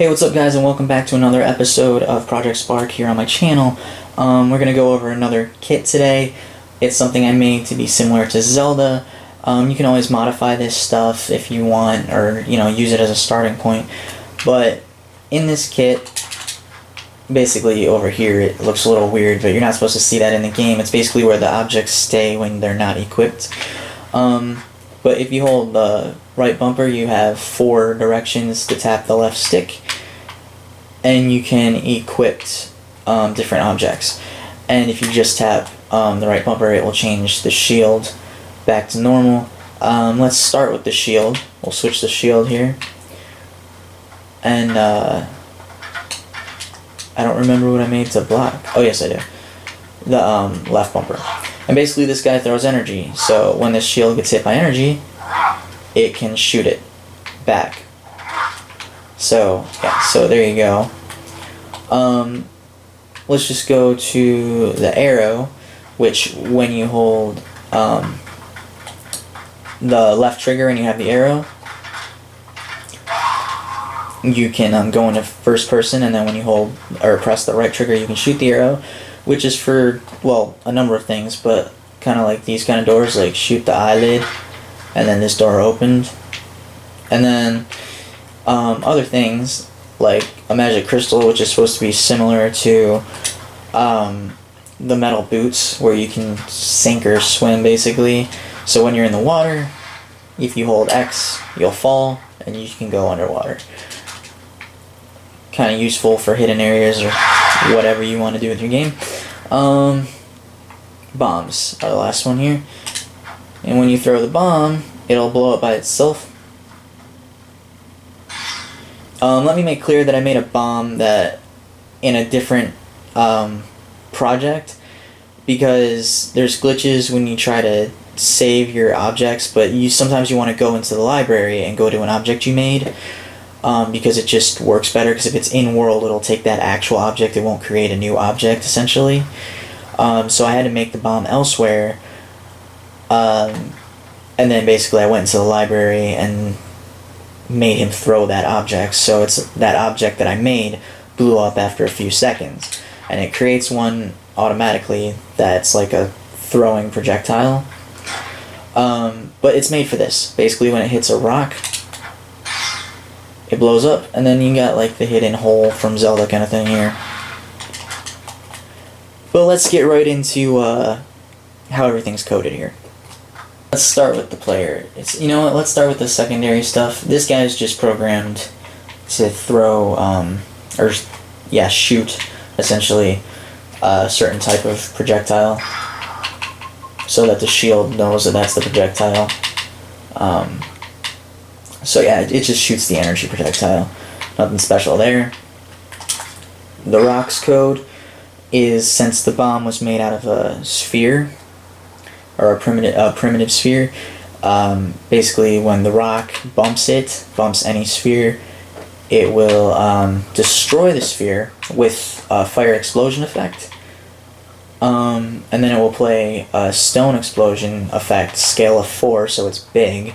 Hey, what's up guys, and welcome back to another episode of Project Spark here on my channel. We're going to go over another kit today. It's something I made to be similar to Zelda. You can always modify this stuff if you want, or use it as a starting point. But in this kit, basically over here it looks a little weird, but you're not supposed to see that in the game. It's basically where the objects stay when they're not equipped. But if you hold the right bumper, you have 4 directions to tap the left stick, and you can equip different objects. And if you just tap the right bumper, it will change the shield back to normal. Let's start with the shield. We'll switch the shield here. And I don't remember what I made to block. Oh yes, I do. The left bumper. And basically this guy throws energy, so when this shield gets hit by energy, it can shoot it back. So yeah, so there you go. Let's just go to the arrow, which when you hold the left trigger and you have the arrow, you can go into first person, and then when you hold or press the right trigger, you can shoot the arrow, which is for, well, a number of things, but kind of like these kind of doors, like shoot the eyelid, and then this door opened. And then other things like a magic crystal, which is supposed to be similar to the metal boots, where you can sink or swim basically. So when you're in the water, if you hold X, you'll fall and you can go underwater. Kind of useful for hidden areas or whatever you want to do with your game. Bombs are the last one here. And when you throw the bomb, it'll blow up by itself. Let me make clear that I made a bomb that in a different project, because there's glitches when you try to save your objects, but sometimes you want to go into the library and go to an object you made, because it just works better, because if it's in world, it'll take that actual object, it won't create a new object essentially. So I had to make the bomb elsewhere, and then basically I went into the library and made him throw that object, so it's that object that I made blew up after a few seconds, and it creates one automatically that's like a throwing projectile. But it's made for this. Basically when it hits a rock, it blows up, and then you got like the hidden hole from Zelda kind of thing here. But let's get right into how everything's coded here. Let's start with the player. Let's start with the secondary stuff. This guy's just programmed to throw, shoot, essentially, a certain type of projectile, so that the shield knows that that's the projectile. So yeah, it just shoots the energy projectile. Nothing special there. The rocks code is, since the bomb was made out of a sphere, or a primitive sphere, basically when the rock bumps any sphere, it will destroy the sphere with a fire explosion effect, and then it will play a stone explosion effect, scale of 4, so it's big,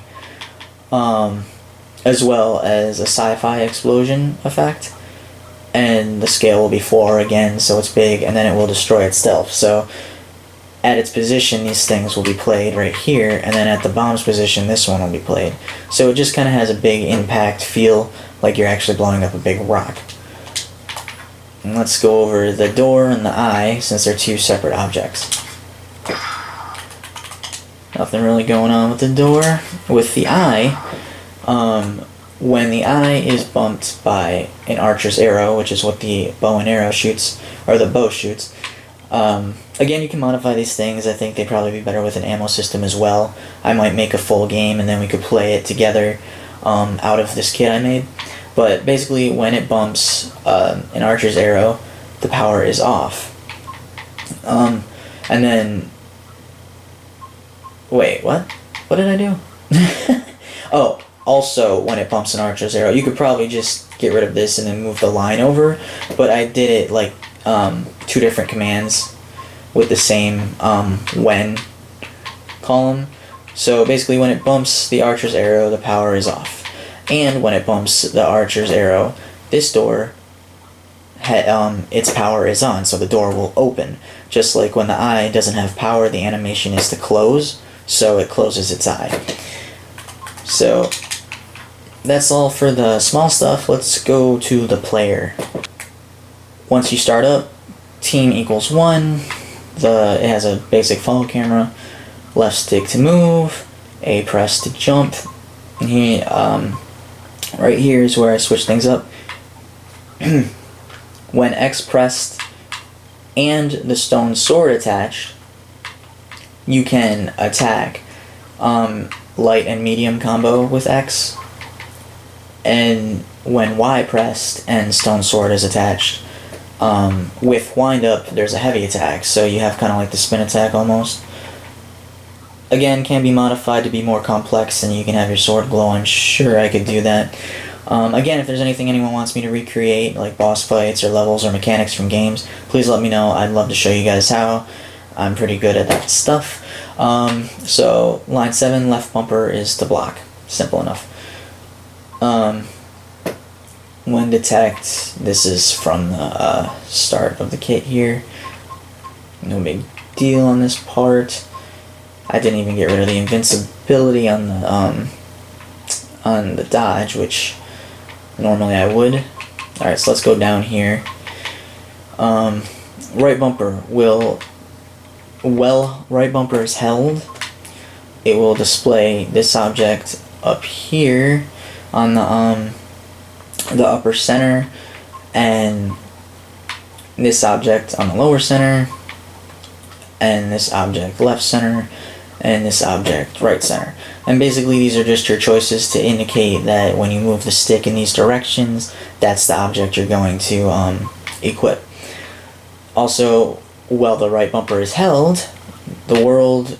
as well as a sci-fi explosion effect, and the scale will be 4 again, so it's big, and then it will destroy itself. So at its position, these things will be played right here, and then at the bomb's position, this one will be played. So it just kind of has a big impact feel, like you're actually blowing up a big rock. And let's go over the door and the eye, since they're 2 separate objects. Nothing really going on with the door. With the eye, when the eye is bumped by an archer's arrow, which is what the bow and arrow shoots, or the bow shoots, again, you can modify these things. I think they'd probably be better with an ammo system as well. I might make a full game and then we could play it together out of this kit I made. But basically, when it bumps an archer's arrow, the power is off. And then... Wait, what? What did I do? Oh, also, when it bumps an archer's arrow, you could probably just get rid of this and then move the line over, but I did it like 2 different commands with the same when column. So basically when it bumps the archer's arrow, the power is off. And when it bumps the archer's arrow, this door, its power is on, so the door will open. Just like when the eye doesn't have power, the animation is to close, so it closes its eye. So that's all for the small stuff. Let's go to the player. Once you start up, team equals 1. It has a basic follow camera, left stick to move, A press to jump. And here, right here is where I switch things up. When X pressed and the stone sword attached, you can attack light and medium combo with X. And when Y pressed and stone sword is attached, with wind up there's a heavy attack, so you have kind of like the spin attack almost. Again, can be modified to be more complex and you can have your sword glow. I'm sure I could do that. Again, if there's anything anyone wants me to recreate, like boss fights or levels or mechanics from games, please let me know. I'd love to show you guys how. I'm pretty good at that stuff. So line 7, left bumper is to block. Simple enough. When detect, this is from the start of the kit here. No big deal on this part. I didn't even get rid of the invincibility on the dodge, which normally I would. Alright, so let's go down here. Right bumper will, right bumper is held. It will display this object up here on the upper center, and this object on the lower center, and this object left center, and this object right center. And basically these are just your choices to indicate that when you move the stick in these directions, that's the object you're going to equip. Also, while the right bumper is held, the world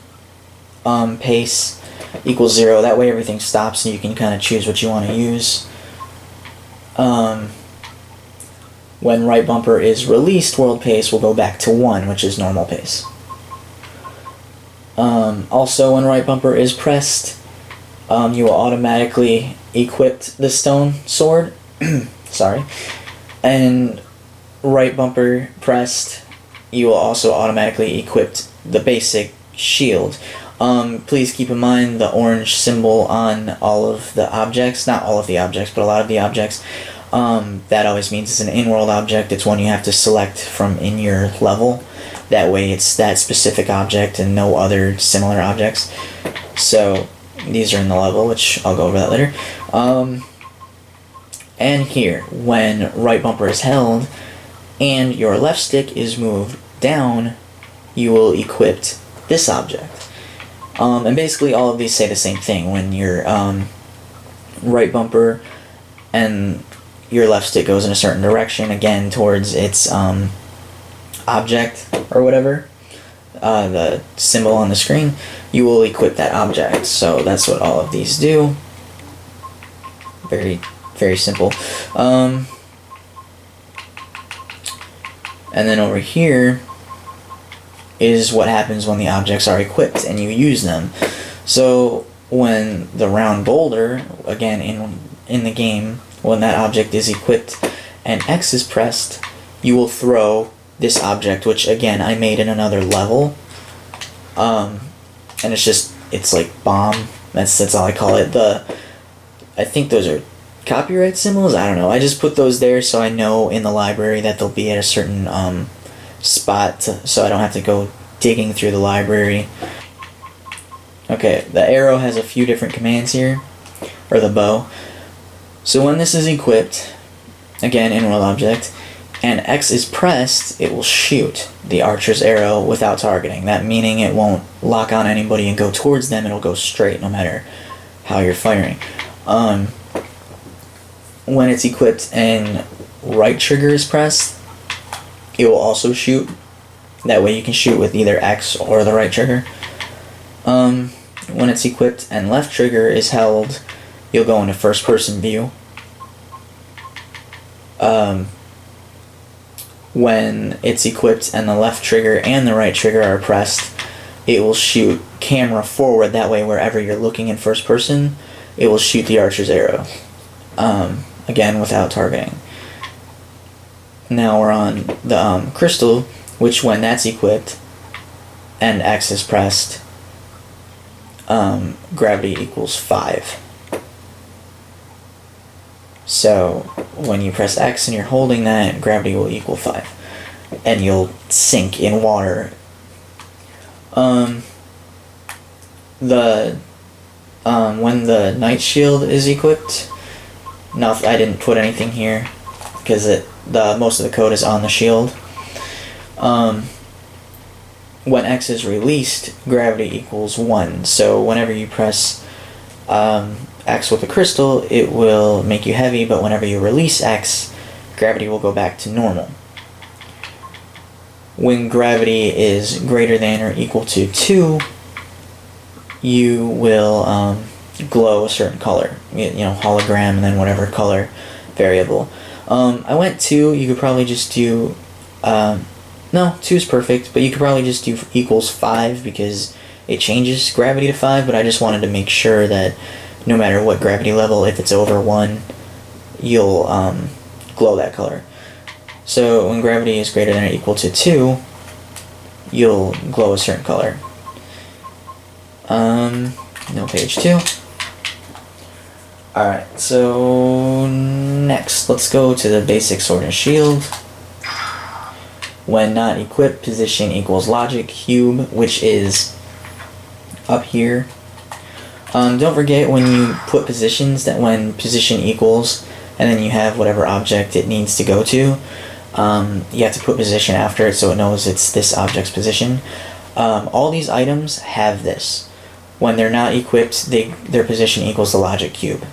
pace equals 0. That way everything stops and you can kind of choose what you want to use. When right bumper is released, world pace will go back to 1, which is normal pace. Also, when right bumper is pressed, you will automatically equip the stone sword. Sorry. And right bumper pressed, you will also automatically equip the basic shield. Please keep in mind the orange symbol on all of the objects, not all of the objects, but a lot of the objects. That always means it's an in-world object. It's one you have to select from in your level. That way it's that specific object and no other similar objects. So these are in the level, which I'll go over that later. And here, when right bumper is held and your left stick is moved down, you will equip this object. And basically all of these say the same thing. When your right bumper and your left stick goes in a certain direction, again towards its object or whatever, the symbol on the screen, you will equip that object. So that's what all of these do. Very, very simple. And then over here is what happens when the objects are equipped and you use them. So when the round boulder, again in the game, when that object is equipped and X is pressed, you will throw this object, which again I made in another level. And it's like bomb. That's all I call it. I think those are copyright symbols. I don't know. I just put those there so I know in the library that they'll be at a certain spot, so I don't have to go digging through the library. Okay, the arrow has a few different commands here, or the bow. So when this is equipped, again in-world object, and X is pressed, it will shoot the archer's arrow without targeting. That meaning it won't lock on anybody and go towards them, it'll go straight no matter how you're firing. When it's equipped and right trigger is pressed, it will also shoot. That way you can shoot with either X or the right trigger. When it's equipped and left trigger is held, you'll go into first person view. When it's equipped and the left trigger and the right trigger are pressed, it will shoot camera forward. That way wherever you're looking in first person, it will shoot the archer's arrow. Again, without targeting. now we're on the crystal, which when that's equipped and X is pressed, gravity equals 5. So when you press X and you're holding that, gravity will equal 5. And you'll sink in water. When the Knight Shield is equipped, now I didn't put anything here because most of the code is on the shield. When X is released, gravity equals 1. So whenever you press X with a crystal, it will make you heavy, but whenever you release X, gravity will go back to normal. When gravity is greater than or equal to 2, you will glow a certain color. Hologram and then whatever color variable. I went 2, you could probably just do... no, 2 is perfect, but you could probably just do equals 5 because it changes gravity to 5, but I just wanted to make sure that no matter what gravity level, if it's over 1, you'll glow that color. So when gravity is greater than or equal to 2, you'll glow a certain color. No page 2. Alright, so next, let's go to the basic sword and shield. When not equipped, position equals logic cube, which is up here. Don't forget when you put positions that when position equals and then you have whatever object it needs to go to, you have to put position after it so it knows it's this object's position. All these items have this. When they're not equipped, their position equals the logic cube.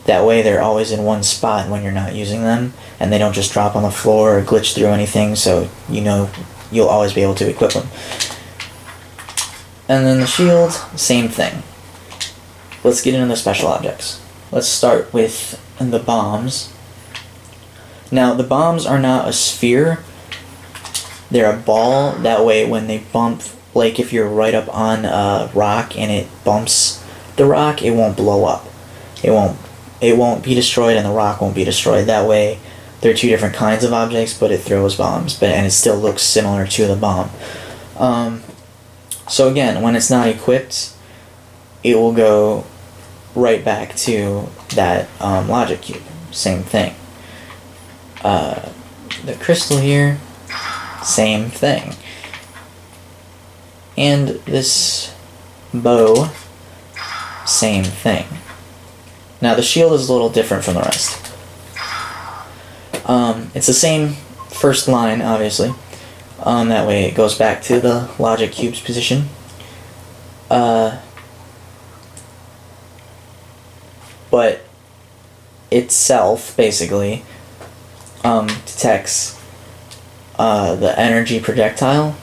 That way they're always in one spot when you're not using them, and they don't just drop on the floor or glitch through anything, so you'll always be able to equip them. And then the shield, same thing. Let's get into the special objects. Let's start with the bombs. Now, the bombs are not a sphere. They're a ball. That way, when they bump, like if you're right up on a rock and it bumps the rock, it won't blow up. It won't be destroyed and the rock won't be destroyed. That way, they're two different kinds of objects, but it throws bombs, and it still looks similar to the bomb. So again, when it's not equipped, it will go right back to that logic cube. Same thing. The crystal here, same thing. And this bow, same thing. Now the shield is a little different from the rest. It's the same first line, obviously. That way it goes back to the logic cube's position. But itself, basically, detects the energy projectile.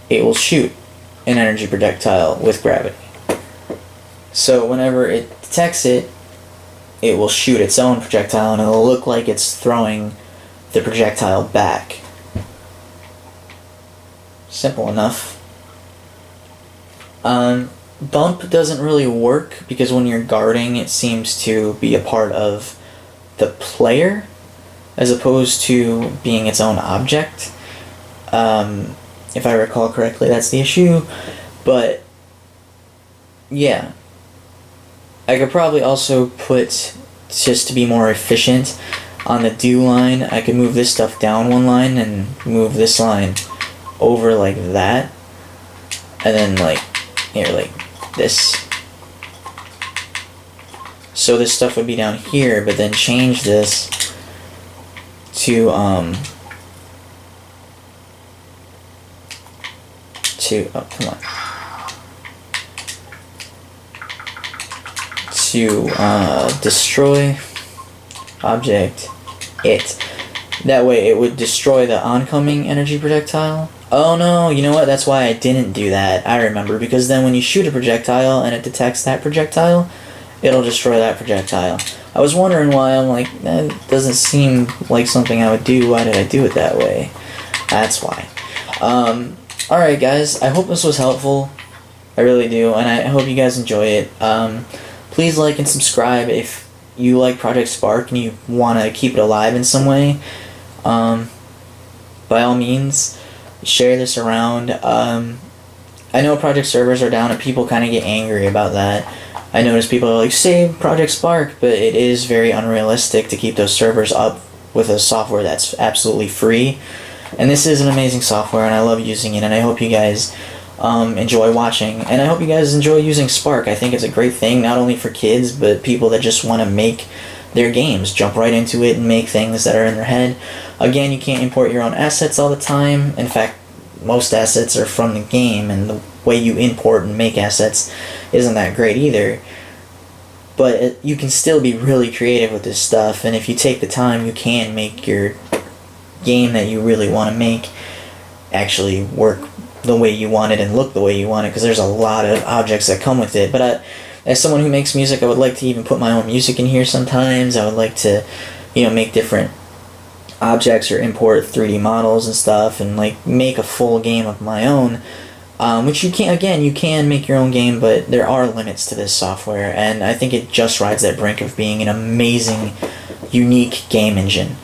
It will shoot an energy projectile with gravity. So whenever it detects it, it will shoot its own projectile and it'll look like it's throwing the projectile back. Simple enough. Bump doesn't really work because when you're guarding, it seems to be a part of the player as opposed to being its own object. If I recall correctly, that's the issue. But yeah, I could probably also put, just to be more efficient, on the do line, I could move this stuff down one line and move this line over like that. And then like this. So this stuff would be down here, but then change this to destroy object it. That way it would destroy the oncoming energy projectile. Oh no, you know what? That's why I didn't do that. I remember, because then when you shoot a projectile and it detects that projectile, it'll destroy that projectile. I was wondering why. I'm like, that doesn't seem like something I would do. Why did I do it that way? That's why. Alright guys, I hope this was helpful. I really do, and I hope you guys enjoy it. Please like and subscribe if you like Project Spark and you want to keep it alive in some way. By all means, share this around. I know project servers are down and people kind of get angry about that. I notice people are like, save Project Spark, but it is very unrealistic to keep those servers up with a software that's absolutely free. And this is an amazing software, and I love using it, and I hope you guys enjoy watching. And I hope you guys enjoy using Spark. I think it's a great thing, not only for kids, but people that just want to make their games. Jump right into it and make things that are in their head. Again, you can't import your own assets all the time. In fact, most assets are from the game, and the way you import and make assets isn't that great either. But you can still be really creative with this stuff, and if you take the time, you can make your game that you really want to make actually work the way you want it and look the way you want it, because there's a lot of objects that come with it. But as someone who makes music, I would like to even put my own music in here sometimes. I would like to, make different objects or import 3D models and stuff, and like make a full game of my own, which you can make your own game, but there are limits to this software, and I think it just rides that brink of being an amazing, unique game engine.